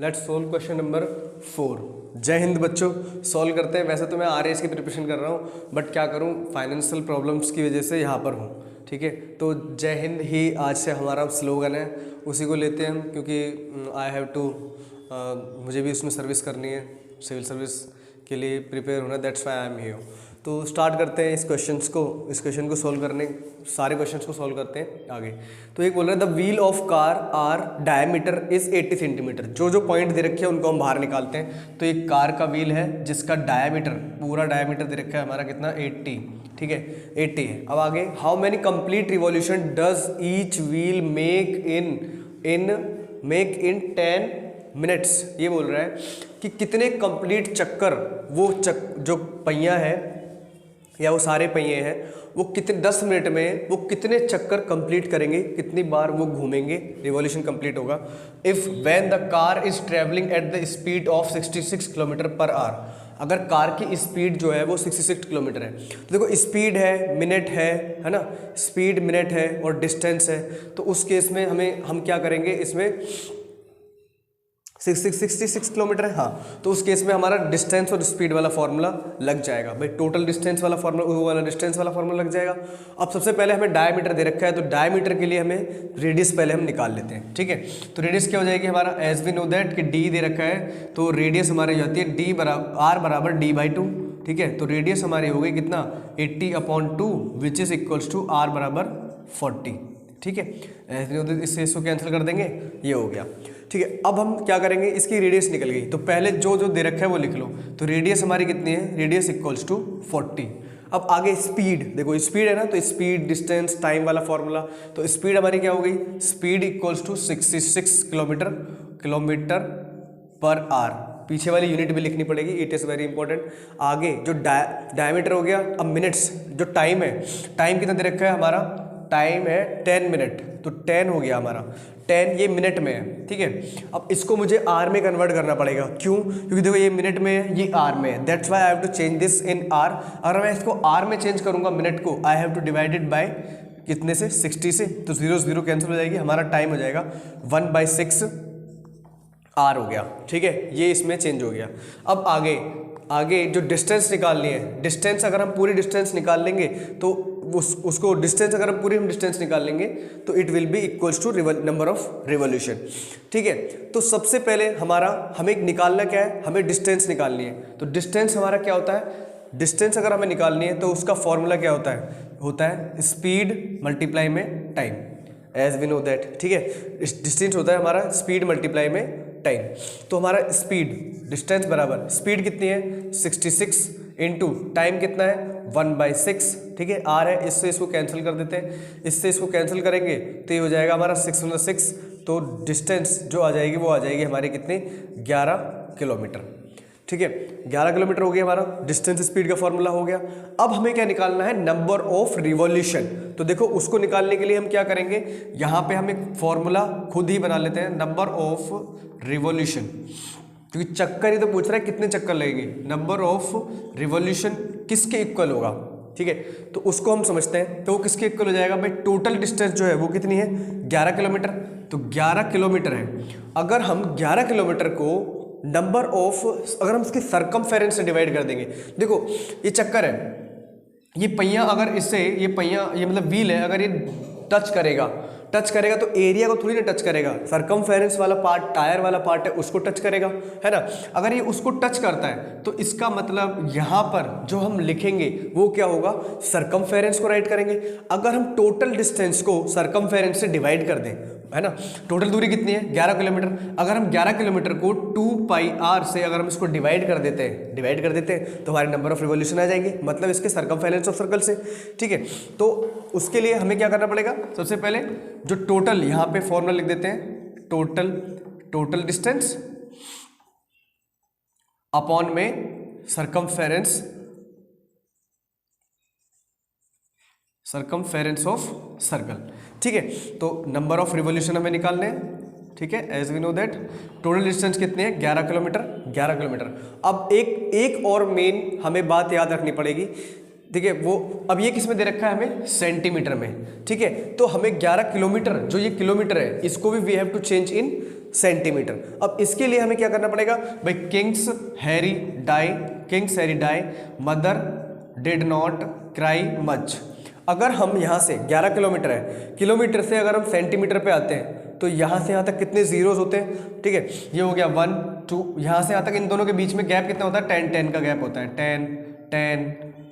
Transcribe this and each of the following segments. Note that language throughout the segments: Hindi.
Let's solve question number 4। जय हिंद बच्चों, सॉल्व करते हैं। वैसे तो मैं आरएएस की प्रिपरेशन कर रहा हूँ, बट क्या करूँ, फाइनेंशियल प्रॉब्लम्स की वजह से यहाँ पर हूँ। ठीक है, तो जय हिंद ही आज से हमारा स्लोगन है, उसी को लेते हैं हम, क्योंकि आई हैव टू मुझे भी उसमें सर्विस करनी है, सिविल सर्विस के लिए प्रिपेयर होना, that's why I am here. तो स्टार्ट करते हैं इस क्वेश्चन को सॉल्व करने, सारे क्वेश्चंस को सॉल्व करते हैं आगे। तो एक बोल रहा है the wheel of car are diameter is 80 centimetre. जो पॉइंट दे रखे हैं उनको हम बाहर निकालते हैं। तो एक कार का व्हील है जिसका डायमीटर, पूरा डायमीटर दे रखा है हमारा कितना, 80। ठीक है, 80 है। अब आगे, how many complete revolution does each wheel make in 10 minutes. ये बोल रहा है कि कितने कंप्लीट चक्कर वो जो पहिया है या वो सारे पहिए हैं वो कितने 10 मिनट में वो कितने चक्कर कंप्लीट करेंगे, कितनी बार वो घूमेंगे, रिवॉल्यूशन कंप्लीट होगा। If when the car is travelling at the speed of 66 kilometre per our. अगर कार की स्पीड जो है वो 66 किलोमीटर है, तो देखो स्पीड है, मिनट है ना, स्पीड मिनट है और डिस्टेंस है। तो उस केस में हम क्या करेंगे, इसमें 66 किलोमीटर है, हाँ, तो उस केस में हमारा डिस्टेंस और स्पीड वाला फार्मूला लग जाएगा भाई। टोटल डिस्टेंस वाला फार्मूला, वो वाला डिस्टेंस वाला फार्मूला लग जाएगा। अब सबसे पहले हमें डायमीटर दे रखा है, तो डायमीटर के लिए हमें रेडियस पहले हम निकाल लेते हैं। ठीक है, तो रेडियस क्या हो जाएगी हमारा, एज वी नो दैट कि डी दे रखा है, तो रेडियस हमारी जाती है डी बराबर आर बराबर डी बाई 2। ठीक है, तो रेडियस हमारी हो गई कितना, 80/2 which is equals to r बराबर 40। ठीक है, इससे इसको कैंसिल कर देंगे, ये हो गया। ठीक है, अब हम क्या करेंगे, इसकी रेडियस निकल गई, तो पहले जो दे रखा है वो लिख लो। तो रेडियस हमारी कितनी है, रेडियस इक्वल्स टू 40। अब आगे स्पीड, देखो स्पीड है ना, तो स्पीड डिस्टेंस टाइम वाला फॉर्मूला, तो स्पीड हमारी क्या हो गई, speed equals to 66 kilometre per hour. पीछे वाली यूनिट भी लिखनी पड़ेगी, इट इज़ वेरी इंपॉर्टेंट। आगे जो डायमीटर हो गया, अब मिनट्स, जो टाइम है, टाइम कितना दे रखा है हमारा, टाइम है 10 मिनट, तो 10 हो गया हमारा, 10 ये मिनट में है। ठीक है, अब इसको मुझे आर में कन्वर्ट करना पड़ेगा, क्यों, क्योंकि देखो ये मिनट में है, ये आर में है, that's why I have to change this in r. अगर मैं इसको आर में चेंज करूंगा मिनट को, I have to divide it by कितने से, 60 से, तो 0 कैंसिल हो जाएगी, हमारा टाइम हो जाएगा 1/6 आर हो गया। ठीक है, ये इसमें चेंज हो गया। अब आगे जो डिस्टेंस निकालनी है, डिस्टेंस अगर हम पूरी डिस्टेंस निकाल लेंगे तो उसको डिस्टेंस अगर हम पूरी डिस्टेंस निकाल लेंगे तो it will be equals to number of revolution. ठीक है, तो सबसे पहले हमें निकालना क्या है, हमें डिस्टेंस निकालनी है। तो डिस्टेंस हमारा क्या होता है, डिस्टेंस अगर हमें निकालनी है तो उसका फॉर्मूला क्या होता है स्पीड मल्टीप्लाई में time, as we know that. ठीक है, डिस्टेंस होता है हमारा स्पीड मल्टीप्लाई में टाइम। तो हमारा स्पीड, डिस्टेंस बराबर स्पीड कितनी है 66 इंटू टाइम कितना है 1/6। ठीक है, आर है, इससे इसको कैंसिल कर देते हैं, इससे इसको कैंसिल करेंगे तो ये हो जाएगा हमारा 6/6। तो डिस्टेंस जो आ जाएगी वो आ जाएगी हमारी कितनी, 11 किलोमीटर। ठीक है, 11 किलोमीटर हो गया हमारा, डिस्टेंस स्पीड का फॉर्मूला हो गया। अब हमें क्या निकालना है, नंबर ऑफ रिवॉल्यूशन। तो देखो उसको निकालने के लिए हम क्या करेंगे, यहाँ पे हम एक फॉर्मूला खुद ही बना लेते हैं, नंबर ऑफ रिवॉल्यूशन, क्योंकि चक्कर ही तो पूछ रहा है कितने चक्कर लगेंगे, नंबर ऑफ रिवॉल्यूशन किसके इक्वल होगा। ठीक है, तो उसको हम समझते हैं, तो वो किसके इक्वल हो जाएगा भाई, टोटल डिस्टेंस जो है वो कितनी है 11 किलोमीटर, तो 11 किलोमीटर है। अगर हम 11 किलोमीटर को नंबर ऑफ, अगर हम उसके सरकमफेरेंस से डिवाइड कर देंगे, देखो ये चक्कर है, ये पहिया अगर इससे ये पहिया, ये मतलब व्हील है, अगर ये टच करेगा तो एरिया को थोड़ी ना टच करेगा, सरकमफेरेंस वाला पार्ट, टायर वाला पार्ट है उसको टच करेगा, है ना। अगर ये उसको टच करता है तो इसका मतलब यहाँ पर जो हम लिखेंगे वो क्या होगा, सरकमफेरेंस को राइट करेंगे। अगर हम टोटल डिस्टेंस को सरकमफेरेंस से डिवाइड कर दें, है ना, टोटल दूरी कितनी है 11 किलोमीटर, अगर हम 11 किलोमीटर को 2πr से अगर हम इसको डिवाइड कर देते हैं तो हमारे नंबर ऑफ रिवॉल्यूशन आ जाएंगे, मतलब इसके सरकमफेरेंस ऑफ सर्कल से। ठीक है, तो उसके लिए हमें क्या करना पड़ेगा, सबसे पहले जो टोटल, यहाँ पे फॉर्मूला लिख देते हैं, टोटल डिस्टेंस अपॉन में सरकमफेरेंस ऑफ सर्कल। ठीक है, तो नंबर ऑफ रिवॉल्यूशन हमें निकालने हैं। ठीक है, as we know that total distance कितनी है 11 किलोमीटर। अब एक और मेन हमें बात याद रखनी पड़ेगी, ठीक है, वो अब ये किस में दे रखा है हमें, सेंटीमीटर में। ठीक है, तो हमें 11 किलोमीटर, जो ये किलोमीटर है इसको भी we have to change in centimetre. अब इसके लिए हमें क्या करना पड़ेगा भाई, kings Harry die mother did not cry much. अगर हम यहाँ से 11 किलोमीटर है, किलोमीटर से अगर हम सेंटीमीटर पे आते हैं तो यहाँ से यहाँ तक कितने जीरोस होते हैं, ठीक है, ये हो गया 1 2, यहाँ से यहाँ तक इन दोनों के बीच में गैप कितना होता है, 10 का गैप होता है,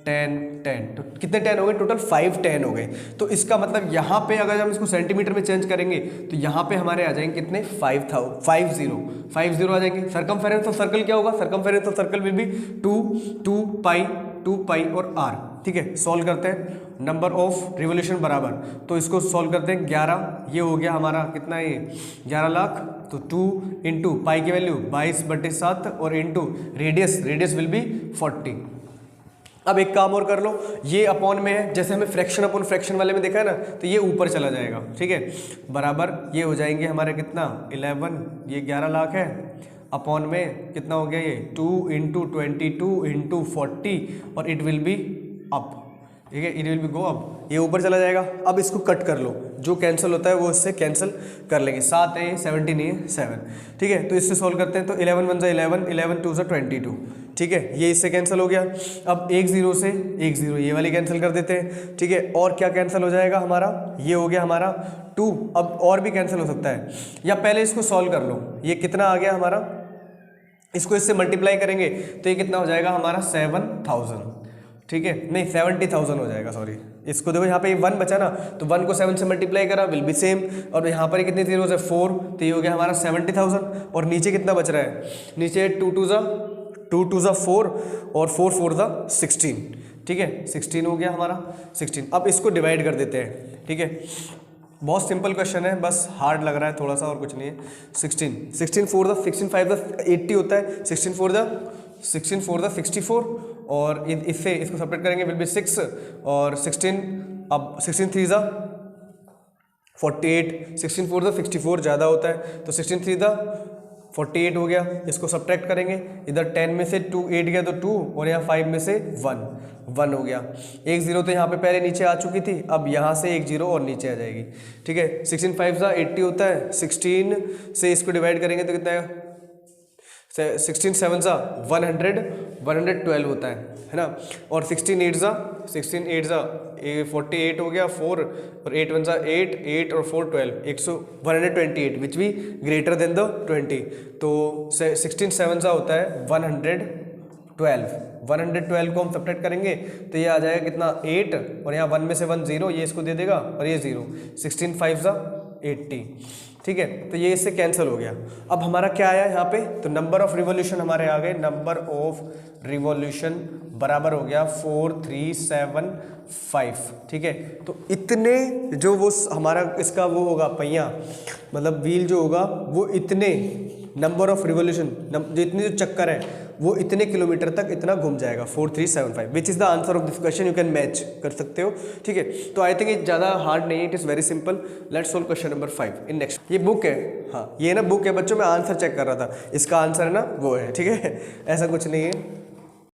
10 तो कितने 10 हो गए टोटल, 5 10 हो गए। तो इसका मतलब यहाँ पे अगर हम इसको सेंटीमीटर में चेंज करेंगे तो यहाँ पे हमारे आ जाएंगे कितने 50 आ जाएंगे। सर्कमफेरेंस ऑफ सर्कल क्या होगा, circumference of circle will be 2 पाई और r, ठीक है। सॉल्व करते हैं, नंबर ऑफ रिवोल्यूशन बराबर, तो इसको सॉल्व करते हैं 11, ये हो गया हमारा कितना है, 11 लाख, तो 2 इंटू पाई की वैल्यू 22/7 और इंटू रेडियस विल बी 40। अब एक काम और कर लो, ये अपॉन में है, जैसे हमें फ्रैक्शन अपॉन फ्रैक्शन वाले में देखा है ना, तो ये ऊपर चला जाएगा, ठीक है, बराबर ये हो जाएंगे हमारे कितना 11, ये 11 लाख है, अपॉन में कितना हो गया ये 2 इंटू 22 इंटू 40 और इट विल बी अप, ठीक है, it will be go up, ये ऊपर चला जाएगा। अब इसको कट कर लो, जो कैंसिल होता है वो इससे कैंसिल कर लेंगे, 7 है 17 है 7, ठीक है। तो इससे सॉल्व करते हैं, तो 11 1 11, 11 2 22, ठीक है, ये इससे कैंसिल हो गया। अब 1 0 से 1 0 ये वाली कैंसिल कर देते हैं, ठीक है, और क्या कैंसिल हो जाएगा हमारा, ये हो गया हमारा 2, अब और भी कैंसिल हो सकता है, या पहले इसको सॉल्व कर लो, ये कितना आ गया हमारा, इसको इससे मल्टीप्लाई करेंगे तो ये कितना हो जाएगा हमारा 7000, ठीक है, नहीं 70,000 हो जाएगा, सॉरी, इसको देखो यहाँ पे 1 बचा ना, तो 1 को 7 से मल्टीप्लाई करा विल बी सेम, और यहाँ पर कितनी जीरोस है 4, तो ये हो गया हमारा 70,000, और नीचे कितना बच रहा है, नीचे 2 2 ज़ा 4 और 4 4 ज़ा 16, ठीक है, 16 हो गया हमारा 16। अब इसको डिवाइड कर देते हैं, ठीक है, बहुत सिंपल क्वेश्चन है, बस हार्ड लग रहा है थोड़ा सा और कुछ नहीं है। 16 4 दा 16 5 दा 80 होता है, 16 4 दा 64 और इससे इसको सेपरेट करेंगे विल बी 6 और 16, अब 16 3 ज़ा 48, 16 4 दा 64 ज़्यादा होता है, तो 16 3 दा 48 हो गया, इसको सब्ट्रैक्ट करेंगे, इधर 10 में से 2 8 गया तो 2 और यहाँ 5 में से 1 हो गया, 1 0 तो यहाँ पे पहले नीचे आ चुकी थी, अब यहाँ से 1 0 और नीचे आ जाएगी, ठीक है। 16 5 ज़ा 80 होता है, 16 से इसको डिवाइड करेंगे तो कितना है, 16 7 ज़ा 112 होता है ना, और 16 8 ज़ा 48 हो गया, 4 और 8 1 ज़ा 8 और 4 12 128 विच भी ग्रेटर देन द 20, तो 16 7 ज़ा होता है 112 को हम सब्ट्रैक्ट करेंगे तो ये आ जाएगा कितना 8 और यहाँ 1 में से 1 0, ये इसको दे देगा और ये 0, 16 5 ज़ा 80, ठीक है, तो ये इससे कैंसिल हो गया। अब हमारा क्या आया यहाँ पे, तो नंबर ऑफ रिवॉल्यूशन हमारे आ गए, नंबर ऑफ रिवॉल्यूशन बराबर हो गया 4375, ठीक है। तो इतने जो वो हमारा इसका वो होगा पहिया, मतलब व्हील जो होगा वो इतने नंबर ऑफ रिवॉल्यूशन जो इतने जो चक्कर है वो इतने किलोमीटर तक इतना घूम जाएगा 4375, which is the answer of this question, you can match कर सकते हो, ठीक है। तो आई थिंक ये ज़्यादा हार्ड नहीं है, it is very simple. Let's solve question number 5 in next. ये बुक है, हाँ ये ना बुक है बच्चों, मैं आंसर चेक कर रहा था, इसका आंसर है ना वो है, ठीक है, ऐसा कुछ नहीं है।